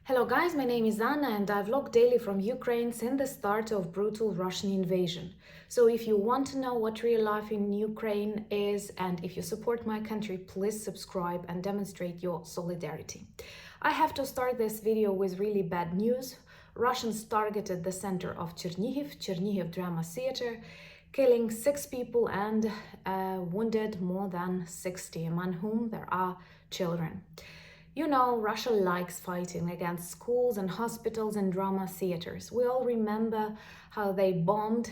Hello guys, my name is Anna and I vlog daily from Ukraine since the start of brutal Russian invasion. So if you want to know what real life in Ukraine is and if you support my country, please subscribe and demonstrate your solidarity. I have to start this video with really bad news. Russians targeted the center of Chernihiv Drama Theater, killing 6 people and wounded more than 60, among whom there are children. You know, Russia likes fighting against schools and hospitals and drama theaters. We all remember how they bombed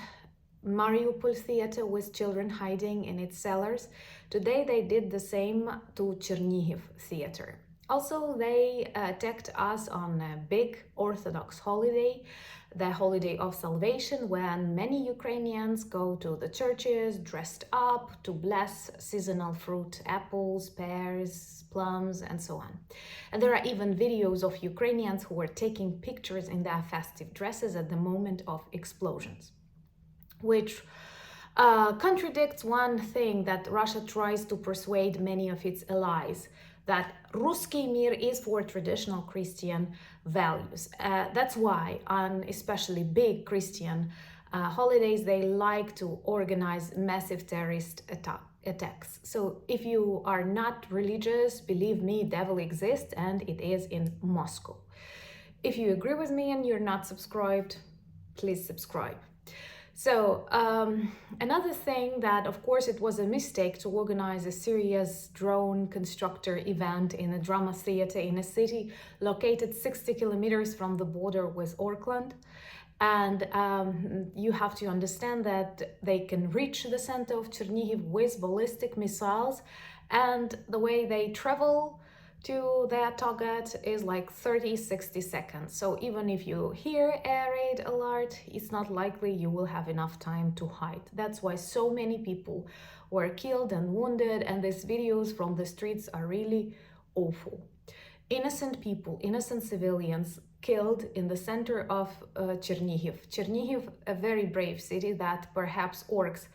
Mariupol theater with children hiding in its cellars. Today they did the same to Chernihiv theater. Also, they attacked us on a big Orthodox holiday, the holiday of salvation, when many Ukrainians go to the churches dressed up to bless seasonal fruit, apples, pears, plums, and so on. And there are even videos of Ukrainians who were taking pictures in their festive dresses at the moment of explosions, which contradicts one thing that Russia tries to persuade many of its allies, that Ruski Mir is for traditional Christian values. That's why on especially big Christian holidays, they like to organize massive terrorist attacks. So if you are not religious, believe me, devil exists and it is in Moscow. If you agree with me and you're not subscribed, please subscribe. So another thing that, of course, it was a mistake to organize a serious drone constructor event in a drama theater in a city located 60 kilometers from the border with Orkland. And you have to understand that they can reach the center of Chernihiv with ballistic missiles, and the way they travel to their target is like 30-60 seconds. So even if you hear air raid alert, it's not likely you will have enough time to hide. That's why so many people were killed and wounded, and these videos from the streets are really awful. Innocent people, innocent civilians killed in the center of Chernihiv. Chernihiv, a very brave city that perhaps orcs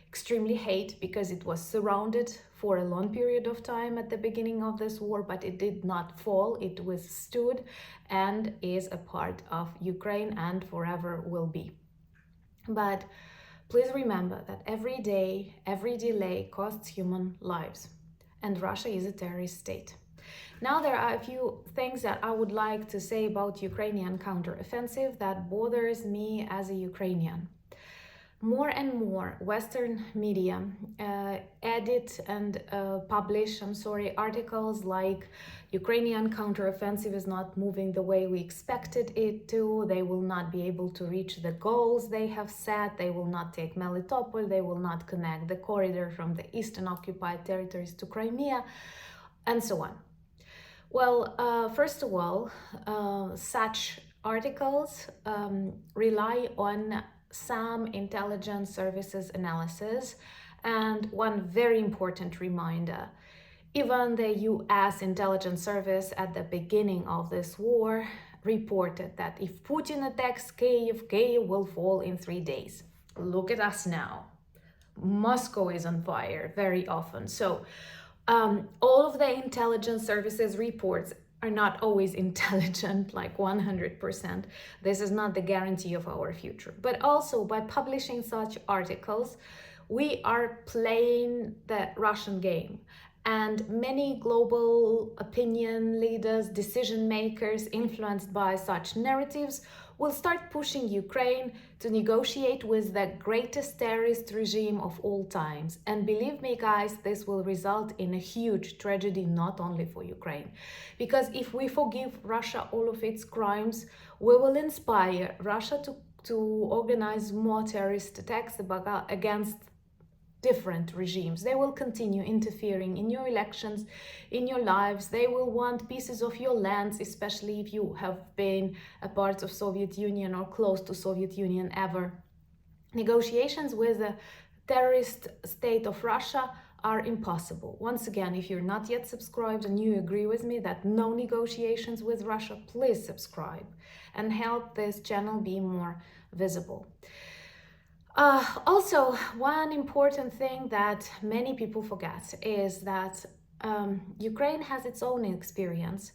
extremely hate because it was surrounded for a long period of time at the beginning of this war, but it did not fall. It withstood and is a part of Ukraine and forever will be. But please remember that every day, every delay costs human lives, and Russia is a terrorist state. Now there are a few things that I would like to say about Ukrainian counteroffensive that bothers me as a Ukrainian. More and more Western media edit and publish, articles like Ukrainian counteroffensive is not moving the way we expected it to, they will not be able to reach the goals they have set, they will not take Melitopol, they will not connect the corridor from the eastern occupied territories to Crimea, and so on. Well, first of all, such articles rely on some intelligence services analysis, and one very important reminder: even the US intelligence service at the beginning of this war reported that if Putin attacks Kyiv, Kyiv will fall in 3 days. Look at us now. Moscow is on fire very often. So all of the intelligence services reports are not always intelligent, like 100%. This is not the guarantee of our future. But also, by publishing such articles, we are playing the Russian game. And many global opinion leaders, decision makers influenced by such narratives will start pushing Ukraine to negotiate with the greatest terrorist regime of all times. And believe me, guys, this will result in a huge tragedy, not only for Ukraine. Because if we forgive Russia all of its crimes, we will inspire Russia to organize more terrorist attacks against different regimes. They will continue interfering in your elections, in your lives. They will want pieces of your lands, especially if you have been a part of Soviet Union or close to Soviet Union ever. Negotiations with the terrorist state of Russia are impossible. Once again, if you're not yet subscribed and you agree with me that no negotiations with Russia, please subscribe and help this channel be more visible. Also, one important thing that many people forget is that Ukraine has its own experience,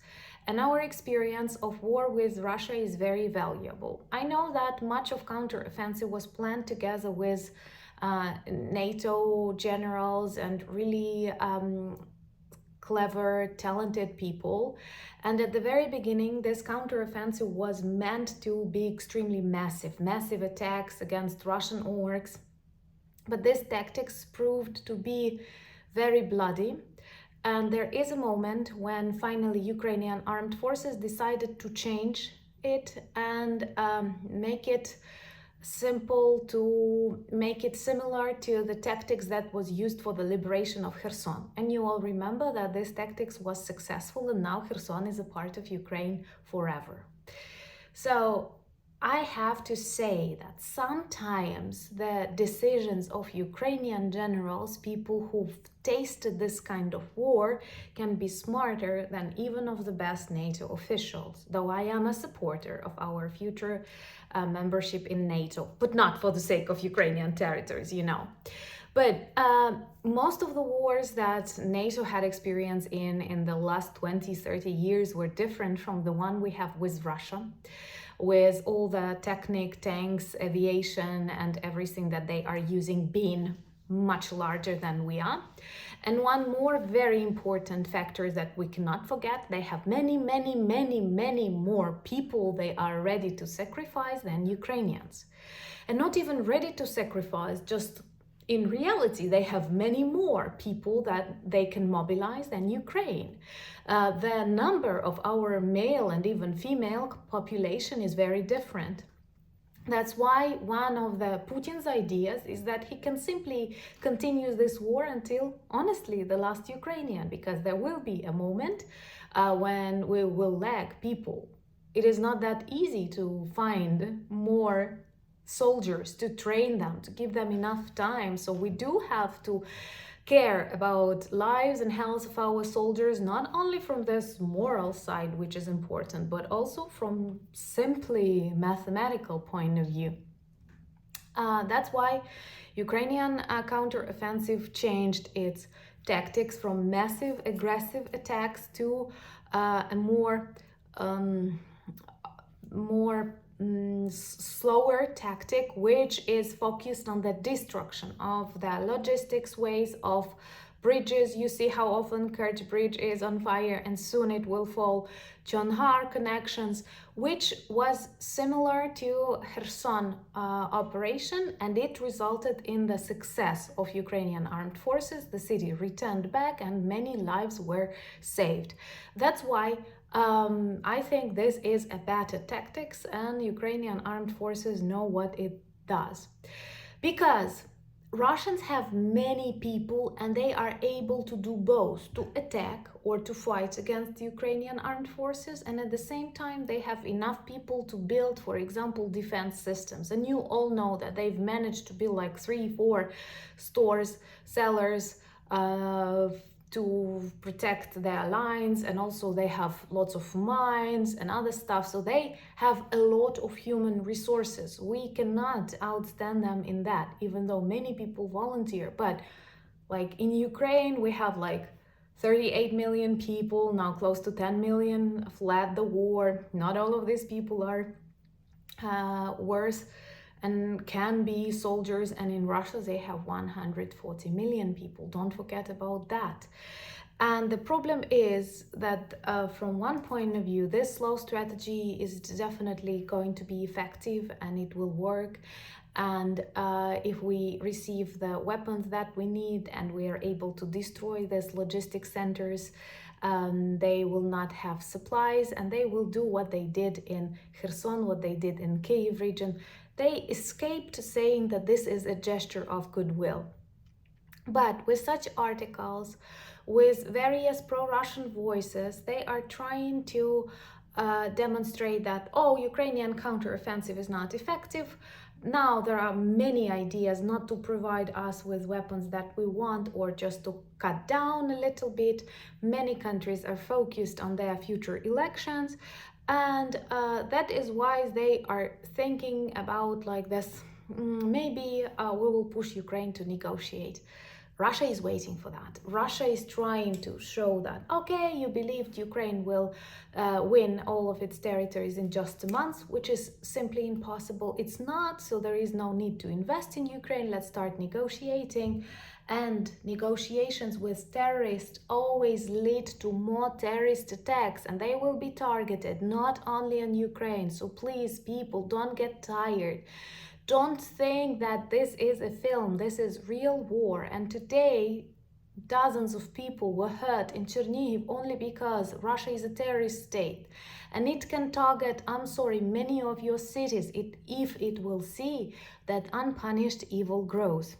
And our experience of war with Russia is very valuable. I know that much of counteroffensive was planned together with NATO generals and really clever, talented people. And at the very beginning, this counteroffensive was meant to be extremely massive attacks against Russian orcs. But these tactics proved to be very bloody. And there is a moment when finally Ukrainian armed forces decided to change it and make it simple, to make it similar to the tactics that was used for the liberation of Kherson. And you all remember that this tactics was successful, and now Kherson is a part of Ukraine forever. So I have to say that sometimes the decisions of Ukrainian generals, people who've tasted this kind of war, can be smarter than even of the best NATO officials, though I am a supporter of our future membership in NATO, but not for the sake of Ukrainian territories, you know. But most of the wars that NATO had experience in the last 20-30 years were different from the one we have with Russia, with all the technique, tanks, aviation, and everything that they are using being much larger than we are. And one more very important factor that we cannot forget, they have many more people they are ready to sacrifice than Ukrainians. And not even ready to sacrifice, just in reality, they have many more people that they can mobilize than Ukraine. The number of our male and even female population is very different. That's why one of the Putin's ideas is that he can simply continue this war until, honestly, the last Ukrainian, because there will be a moment when we will lack people. It is not that easy to find more soldiers, to train them, to give them enough time. So we do have to care about lives and health of our soldiers, not only from this moral side, which is important, but also from simply mathematical point of view. That's why Ukrainian counteroffensive changed its tactics from massive aggressive attacks to a more slower tactic, which is focused on the destruction of the logistics ways of bridges. You see how often Kerch Bridge is on fire and soon it will fall. Chernihiv connections, which was similar to Kherson operation, and it resulted in the success of Ukrainian armed forces. The city returned back and many lives were saved. That's why I think this is a better tactics, and Ukrainian armed forces know what it does. Because Russians have many people and they are able to do both, to attack or to fight against Ukrainian armed forces, and at the same time they have enough people to build, for example, defense systems. And you all know that they've managed to build like 3-4 stores, cellars, to protect their lines, and also they have lots of mines and other stuff, so they have a lot of human resources. We cannot outstand them in that, even though many people volunteer. But like in Ukraine, we have like 38 million people, now close to 10 million fled the war. Not all of these people are worse and can be soldiers, and in Russia they have 140 million people. Don't forget about that. And the problem is that from one point of view, this slow strategy is definitely going to be effective and it will work. And if we receive the weapons that we need and we are able to destroy these logistics centers, they will not have supplies, and they will do what they did in Kherson, what they did in Kyiv region. They escaped saying that this is a gesture of goodwill. But with such articles, with various pro-Russian voices, they are trying to demonstrate that, oh, Ukrainian counteroffensive is not effective. Now there are many ideas not to provide us with weapons that we want, or just to cut down a little bit. Many countries are focused on their future elections, and that is why they are thinking about like this, maybe we will push Ukraine to negotiate. Russia is waiting for that. Russia is trying to show that, okay, you believed Ukraine will win all of its territories in just a month, which is simply impossible. It's not, so there is no need to invest in Ukraine. Let's start negotiating. And negotiations with terrorists always lead to more terrorist attacks, and they will be targeted not only on Ukraine. So please, people, don't get tired. Don't think that this is a film. This is real war. And today, dozens of people were hurt in Chernihiv only because Russia is a terrorist state. And it can target, I'm sorry, many of your cities if it will see that unpunished evil grows.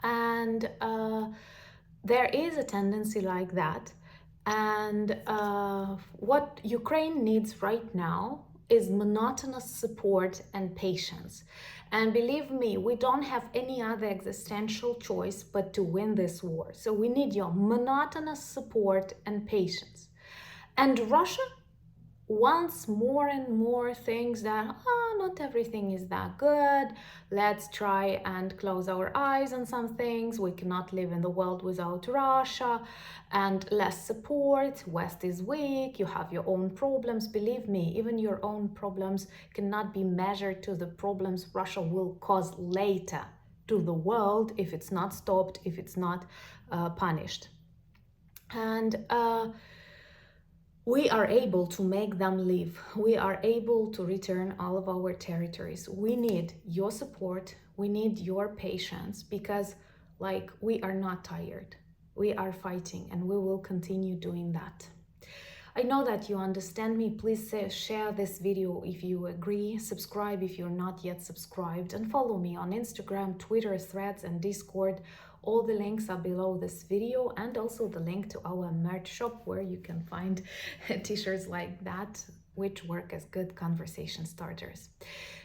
And there is a tendency like that. And what Ukraine needs right now is monotonous support and patience. And believe me, we don't have any other existential choice but to win this war. So we need your monotonous support and patience. And Russia wants more and more things that, not everything is that good. Let's try and close our eyes on some things. We cannot live in the world without Russia, and less support. West is weak. You have your own problems. Believe me, even your own problems cannot be measured to the problems Russia will cause later to the world if it's not stopped, if it's not punished. And we are able to make them leave. We are able to return all of our territories. We need your support. We need your patience, because we are not tired. We are fighting, and we will continue doing that. I know that you understand me. Please share this video if you agree, subscribe if you're not yet subscribed, and follow me on Instagram, Twitter, Threads, and Discord. All the links are below this video, and also the link to our merch shop where you can find t-shirts like that, which work as good conversation starters.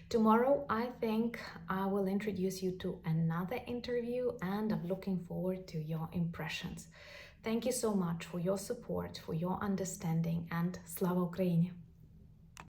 Tomorrow, I think I will introduce you to another interview, and I'm looking forward to your impressions. Thank you so much for your support, for your understanding, and Slava Ukraini!